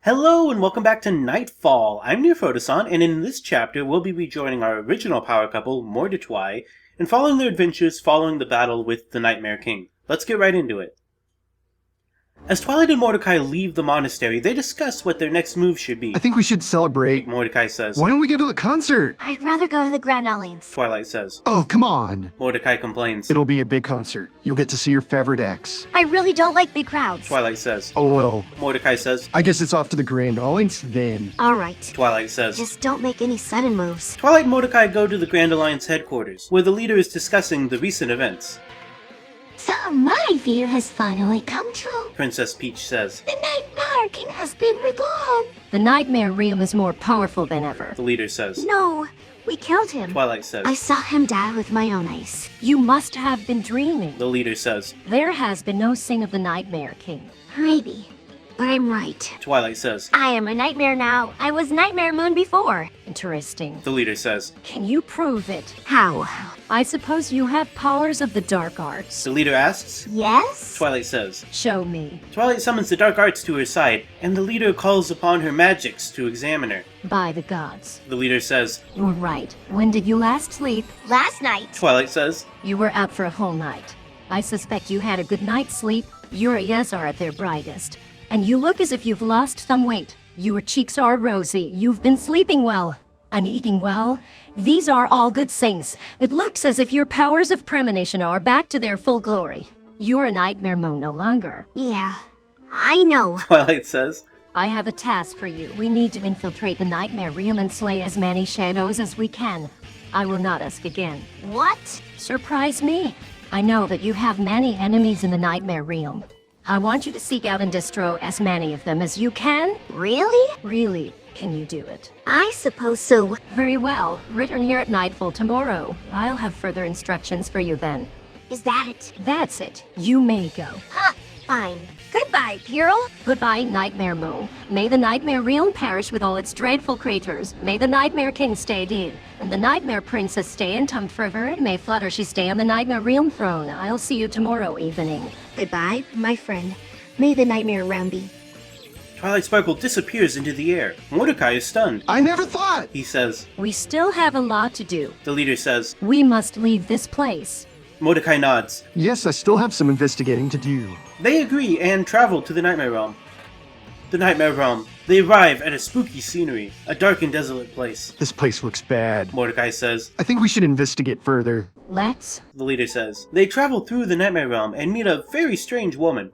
Hello and welcome back to Nightfall. I'm Near-Photoson, and in this chapter we'll be rejoining our original power couple, Mordecai, and following their adventures following the battle with the Nightmare King. Let's get right into it. As Twilight and Mordecai leave the monastery, they discuss what their next move should be. I think we should celebrate. Mordecai says. Why don't we go to the concert? I'd rather go to the Grand Alliance. Twilight says. Oh, come on. Mordecai complains. It'll be a big concert. You'll get to see your favorite ex. I really don't like big crowds. Twilight says. Oh, well. Mordecai says. I guess it's off to the Grand Alliance then. Alright. Twilight says. Just don't make any sudden moves. Twilight and Mordecai go to the Grand Alliance headquarters, where the leader is discussing the recent events. So my fear has finally come true. Princess Peach says. The Nightmare King has been reborn. The Nightmare realm is more powerful than ever. The leader says. No, we killed him. Twilight says. I saw him die with my own eyes. You must have been dreaming. The leader says. There has been no sign of the Nightmare King. Maybe, but I'm right. Twilight says. I am a nightmare now. I was Nightmare Moon before. Interesting. The leader says. Can you prove it? How? I suppose you have powers of the dark arts. The leader asks. Yes? Twilight says. Show me. Twilight summons the dark arts to her side, and the leader calls upon her magics to examine her. By the gods. The leader says. You're right. When did you last sleep? Last night. Twilight says. You were out for a whole night. I suspect you had a good night's sleep. Your eyes are at their brightest. And you look as if you've lost some weight. Your cheeks are rosy. You've been sleeping well. And eating well. These are all good things. It looks as if your powers of premonition are back to their full glory. You're a Nightmare Moon no longer. Yeah, I know. Twilight says. I have a task for you. We need to infiltrate the Nightmare realm and slay as many shadows as we can. I will not ask again. What? Surprise me. I know that you have many enemies in the Nightmare realm. I want you to seek out and destroy as many of them as you can. Really? Really, can you do it? I suppose so. Very well. Return here at Nightfall tomorrow. I'll have further instructions for you then. Is that it? That's it. You may go. Ha! Fine. Goodbye, Piril. Goodbye, Nightmare Moon. May the Nightmare realm perish with all its dreadful creatures. May the Nightmare King stay dead, and the Nightmare Princess stay entombed forever, and may Fluttershy stay on the Nightmare realm throne. I'll see you tomorrow evening. Goodbye, my friend. May the nightmare realm be. Twilight Sparkle disappears into the air. Mordecai is stunned. I never thought. He says. We still have a lot to do. The leader says. We must leave this place. Mordecai nods. Yes, I still have some investigating to do. They agree and travel to the Nightmare Realm. The Nightmare Realm. They arrive at a spooky scenery, a dark and desolate place. This place looks bad. Mordecai says. I think we should investigate further. Let's. The leader says. They travel through the Nightmare Realm and meet a very strange woman.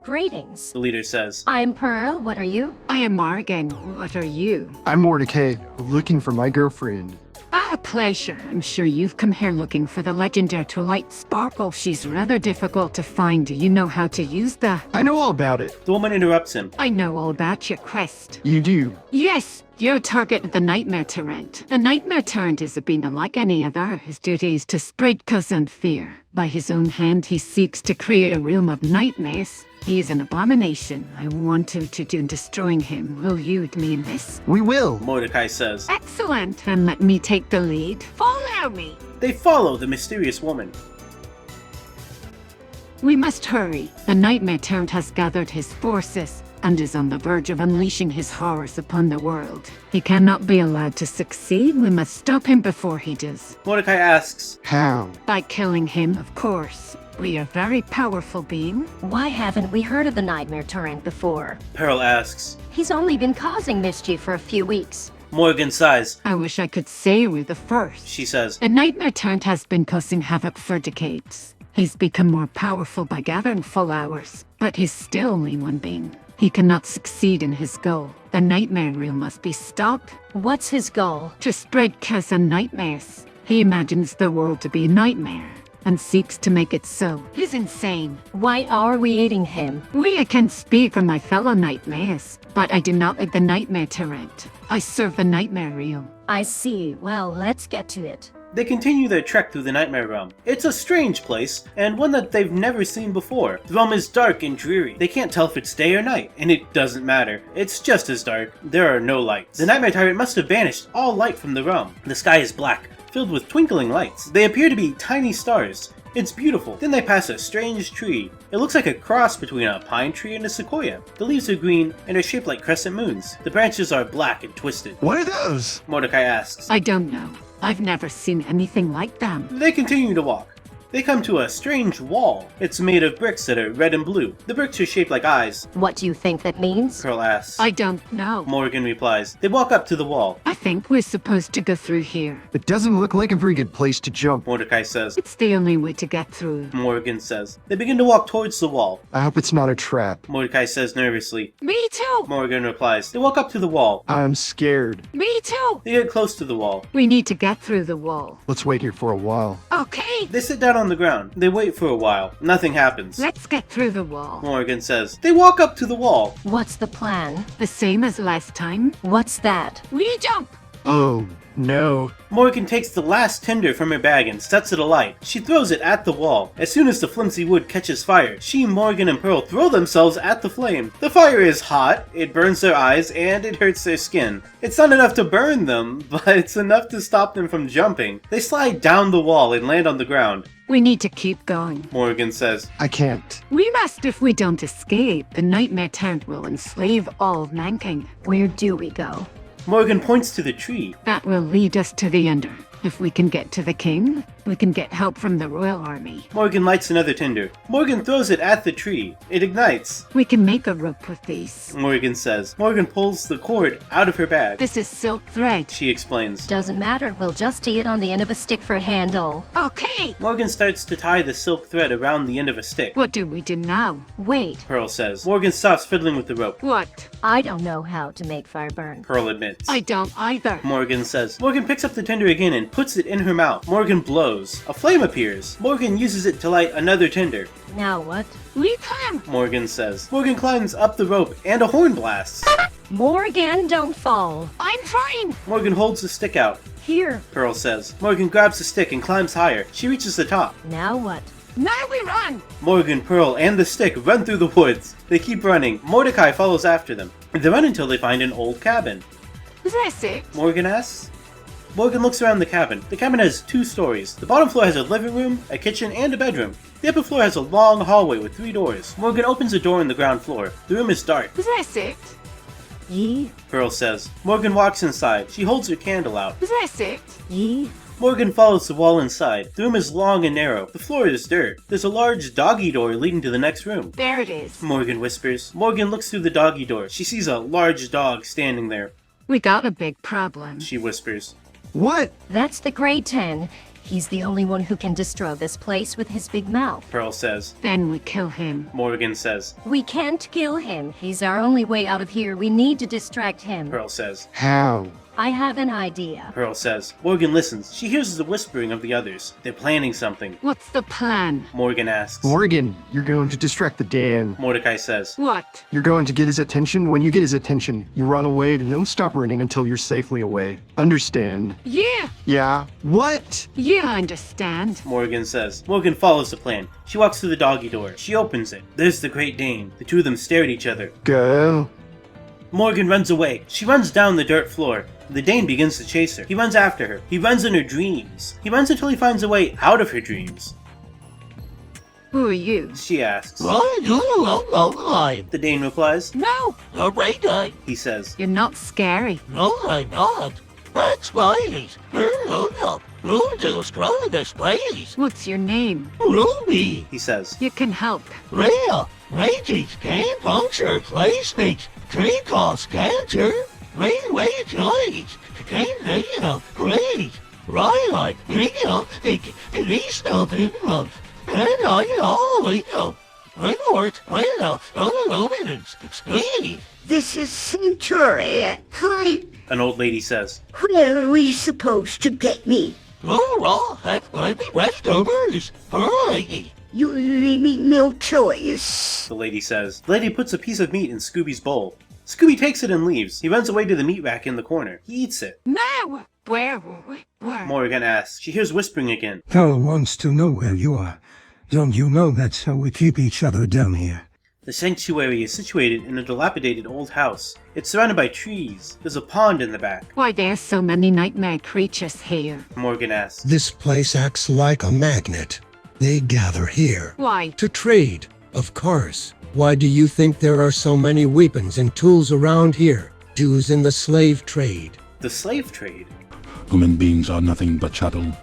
Greetings. The leader says. I'm Pearl. What are you? I am Morgan. What are you? I'm Mordecai, looking for my girlfriend. A pleasure. I'm sure you've come here looking for the legendary Twilight Sparkle. She's rather difficult to find. Do you know how to use the... I know all about it. The woman interrupts him. I know all about your quest. You do? Yes, your target, the Nightmare Tyrant. The Nightmare Tyrant is a being unlike any other. His duty is to spread cause and fear. By his own hand, he seeks to create a realm of nightmares. He is an abomination. I want you to do destroying him. Will you aid me in this? We will. Mordecai says. Excellent. And let me take the lead. Follow me. They follow the mysterious woman. We must hurry. The Nightmare Tyrant has gathered his forces and is on the verge of unleashing his horrors upon the world. He cannot be allowed to succeed. We must stop him before he does. Mordecai asks. How? By killing him, of course. We are very powerful being. Why haven't we heard of the Nightmare Tyrant before? Pearl asks. He's only been causing mischief for a few weeks. Morgan sighs. I wish I could say we're the first. She says. The Nightmare Tyrant has been causing havoc for decades. He's become more powerful by gathering full hours, but he's still only one being. He cannot succeed in his goal. The Nightmare realm must be stopped. What's his goal? To spread chaos and nightmares. He imagines the world to be a nightmare and seeks to make it so. He's insane. Why are we aiding him? I can speak for my fellow nightmares, but I do not like the Nightmare Tyrant. I serve the Nightmare realm. I see. Well, let's get to it. They continue their trek through the Nightmare Realm. It's a strange place, and one that they've never seen before. The realm is dark and dreary. They can't tell if it's day or night, and it doesn't matter. It's just as dark. There are no lights. The Nightmare Tyrant must have banished all light from the realm. The sky is black, filled with twinkling lights. They appear to be tiny stars, It's beautiful. Then they pass a strange tree. It looks like a cross between a pine tree and a sequoia. The leaves are green and are shaped like crescent moons. The branches are black and twisted. What are those? Mordecai asks. I don't know. I've never seen anything like them. They continue to walk. They come to a strange wall. It's made of bricks that are red and blue. The bricks are shaped like eyes. What do you think that means? Pearl asks. I don't know. Morgan replies. They walk up to the wall. I think we're supposed to go through here. It doesn't look like a very good place to jump. Mordecai says. It's the only way to get through. Morgan says. They begin to walk towards the wall. I hope it's not a trap. Mordecai says nervously. Me too! Morgan replies. They walk up to the wall. I'm scared. Me too! They get close to the wall. We need to get through the wall. Let's wait here for a while. Okay, They sit down on the ground. They wait for a while. Nothing happens. let's get through the wall. Morgan says. They walk up to the wall. What's the plan? The same as last time. What's that? We jump! Oh, no. Morgan takes the last tinder from her bag and sets it alight. She throws it at the wall. As soon as the flimsy wood catches fire, she, Morgan, and Pearl throw themselves at the flame. The fire is hot, it burns their eyes, and it hurts their skin. It's not enough to burn them, but it's enough to stop them from jumping. They slide down the wall and land on the ground. We need to keep going. Morgan says. I can't. We must if we don't escape. The nightmare tent will enslave all mankind. Where do we go? Morgan points to the tree. That will lead us to the Ender. If we can get to the king, we can get help from the royal army. Morgan lights another tinder. Morgan throws it at the tree. It ignites. We can make a rope with these. Morgan says. Morgan pulls the cord out of her bag. This is silk thread. She explains. Doesn't matter, we'll just tie it on the end of a stick for a handle. Okay, Morgan starts to tie the silk thread around the end of a stick. what do we do now? Wait, Pearl says. Morgan stops fiddling with the rope. What? I don't know how to make fire burn. Pearl admits. I don't either. Morgan says. Morgan picks up the tinder again and puts it in her mouth. Morgan blows. A flame appears. Morgan uses it to light another tinder. Now what? We can. Morgan says. Morgan climbs up the rope and a horn blasts. Morgan, don't fall. I'm fine. Morgan holds the stick out. Here. Pearl says. Morgan grabs the stick and climbs higher. She reaches the top. Now what? Now we run. Morgan, Pearl, and the stick run through the woods. They keep running. Mordecai follows after them. They run until they find an old cabin. That's it. Morgan asks. Morgan looks around the cabin. The cabin has 2 stories. The bottom floor has a living room, a kitchen, and a bedroom. The upper floor has a long hallway with 3 doors. Morgan opens a door on the ground floor. The room is dark. That's it. Ye, Pearl says. Morgan walks inside. She holds her candle out. That's it. ye. Morgan follows the wall inside. The room is long and narrow. The floor is dirt. There's a large doggy door leading to the next room. There it is. Morgan whispers. Morgan looks through the doggy door. She sees a large dog standing there. We got a big problem. She whispers. What? That's the Grey 10. He's the only one who can destroy this place with his big mouth. Pearl says. Then we kill him. Morgan says. We can't kill him. He's our only way out of here. We need to distract him. Pearl says. How? I have an idea. Pearl says. Morgan listens. She hears the whispering of the others. They're planning something. What's the plan? Morgan asks. Morgan, you're going to distract the Dan. Mordecai says. What? You're going to get his attention. When you get his attention, you run away and don't stop running until you're safely away. Understand? Yeah. Yeah. What? Yeah, I understand. Morgan says. Morgan follows the plan. She walks through the doggy door. She opens it. There's the Great Dane. The 2 of them stare at each other. Go. Morgan runs away. She runs down the dirt floor. The Dane begins to chase her. He runs after her. He runs in her dreams. He runs until he finds a way out of her dreams. Who are you? She asks. The The Dane replies. No, Right, He says. you're not scary. no, I'm not. That's right. Who destroy this place? What's your name? Ruby, He says. You can help. Rhea, Raging, Can Puncture, Playspace, Tree Cost, Cancer, Railway Choice, Can Rhea, Great, Ryan, Rhea, Release Nothing, and I always know. Report, Rhea, Illuminance, Speed. This is Centuria. Hi. An old lady says. Where are we supposed to get me? Oh, that's my leftovers. Hurry. You're leaving no choice. The lady says. The lady puts a piece of meat in Scooby's bowl. Scooby takes it and leaves. He runs away to the meat rack in the corner. He eats it. Now! Where? Morgan asks. She hears whispering again. Carol wants to know where you are. Don't you know that's how we keep each other down here? The sanctuary is situated in a dilapidated old house. It's surrounded by trees. There's a pond in the back. Why there's so many nightmare creatures here? Morgan asks. This place acts like a magnet. They gather here. Why? To trade, of course. Why do you think there are so many weapons and tools around here? Jews in the slave trade. The slave trade? Human beings are nothing but chattel.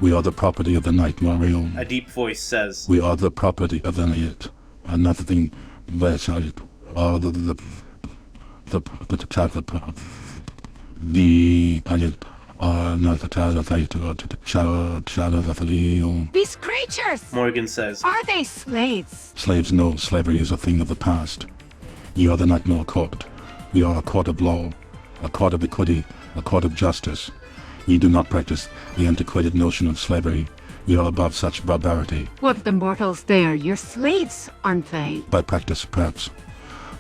We are the property of the nightmare realm. A deep voice says. We are the property of the night, and nothing but chattel. Are the are not the chattel. These creatures! Morgan says. Are they slaves? Slaves know slavery is a thing of the past. You are the Nightmare Court. We are a court of law, a court of equity, a court of justice. We do not practice the antiquated notion of slavery. We are above such barbarity. What the mortals, they are your slaves, aren't they? By practice, perhaps.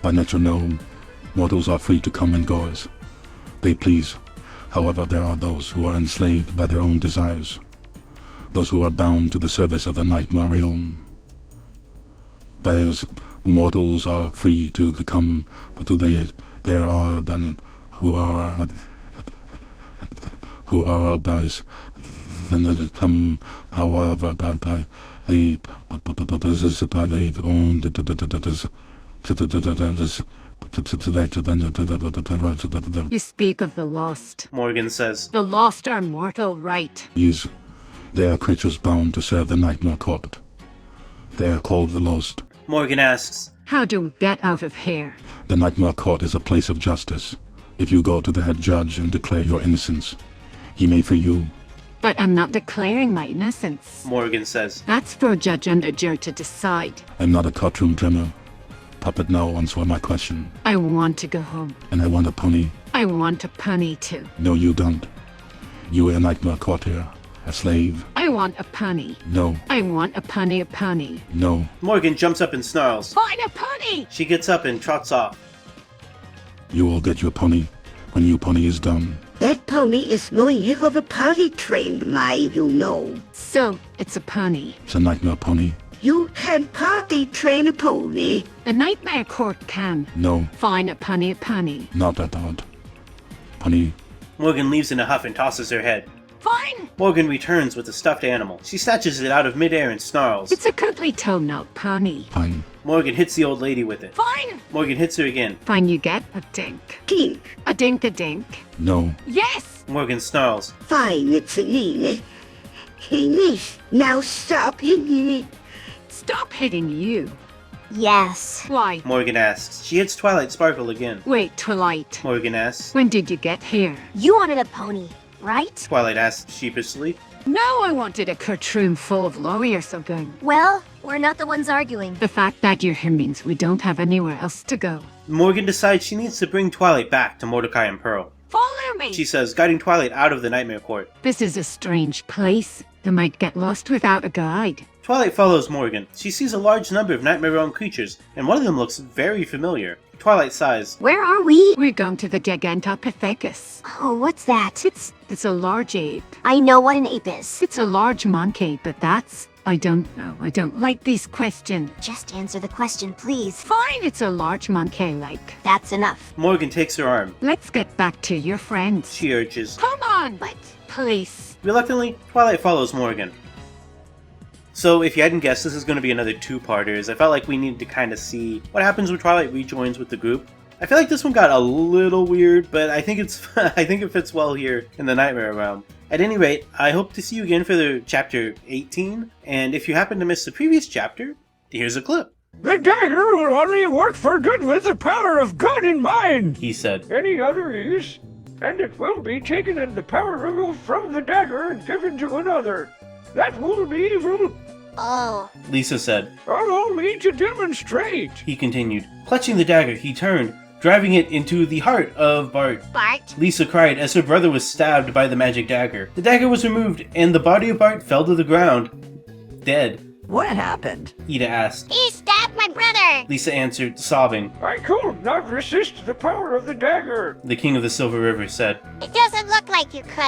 By nature, no. Mortals are free to come and go as they please. However, there are those who are enslaved by their own desires. Those who are bound to the service of the nightmare realm. Those mortals are free to come, but there are then who are those then come, however, by the You speak of the lost. Morgan says. The lost are mortal, right? Yes, they are creatures bound to serve the Nightmare Court. They are called the Lost. Morgan asks. How do we get out of here? The Nightmare Court is a place of justice. If you go to the head judge and declare your innocence, he may free you. But I'm not declaring my innocence. Morgan says. That's for a judge and a jury to decide. I'm not a courtroom drummer. Puppet now answer my question. I want to go home. And I want a pony. I want a pony too. No, you don't. You are a Nightmare Courtier. A slave. I want a pony. No. I want a pony. No. Morgan jumps up and snarls. Find a pony! She gets up and trots off. You will get your pony when your pony is done. That pony is going to have a potty trained, you know. So, it's a pony. It's a nightmare pony. You can potty train a pony. The Nightmare Court can. No. Fine a pony. Not at all. Pony. Morgan leaves in a huff and tosses her head. Fine! Morgan returns with a stuffed animal. She snatches it out of midair and snarls. It's a cuddly toenail pony. Fine. Morgan hits the old lady with it. Fine! Morgan hits her again. Fine, you get a dink. Dink. A dink. No. Yes! Morgan snarls. Fine, it's a need. Now stop hitting me. Stop hitting you. Yes. Why? Morgan asks. She hits Twilight Sparkle again. Wait, Twilight. Morgan asks. When did you get here? You wanted a pony, right? Twilight asks sheepishly. No, I wanted a courtroom full of lawyers again. Well, we're not the ones arguing. The fact that you're here means we don't have anywhere else to go. Morgan decides she needs to bring Twilight back to Mordecai and Pearl. Follow me! She says, guiding Twilight out of the Nightmare Court. This is a strange place. You might get lost without a guide. Twilight follows Morgan. She sees a large number of Nightmare Realm creatures, and one of them looks very familiar. Twilight sighs. Where are we? We're going to the Gigantopithecus. Oh, what's that? It's a large ape. I know what an ape is. It's a large monkey, but that's... I don't know. I don't like these questions. Just answer the question, please. Fine, it's a large monkey, like. That's enough. Morgan takes her arm. Let's get back to your friends. She urges. Come on! But... Please. Reluctantly, Twilight follows Morgan. So, if you hadn't guessed, this is going to be another two-parters. I felt like we needed to kind of see what happens when Twilight rejoins with the group. I feel like this one got a little weird, but I think it fits well here in the Nightmare Realm. At any rate, I hope to see you again for the chapter 18, and if you happen to miss the previous chapter, here's a clip. The dagger will only work for good with the power of God in mind, he said. Any other use, and it will be taken and the power removed from the dagger and given to another. That will be evil. Oh. Lisa said. Allow me to demonstrate. He continued. Clutching the dagger, he turned, driving it into the heart of Bart. Bart? Lisa cried as her brother was stabbed by the magic dagger. The dagger was removed, and the body of Bart fell to the ground, dead. What happened? Ida asked. He stabbed my brother! Lisa answered, sobbing. I could not resist the power of the dagger. The King of the Silver River said. It doesn't look like you could.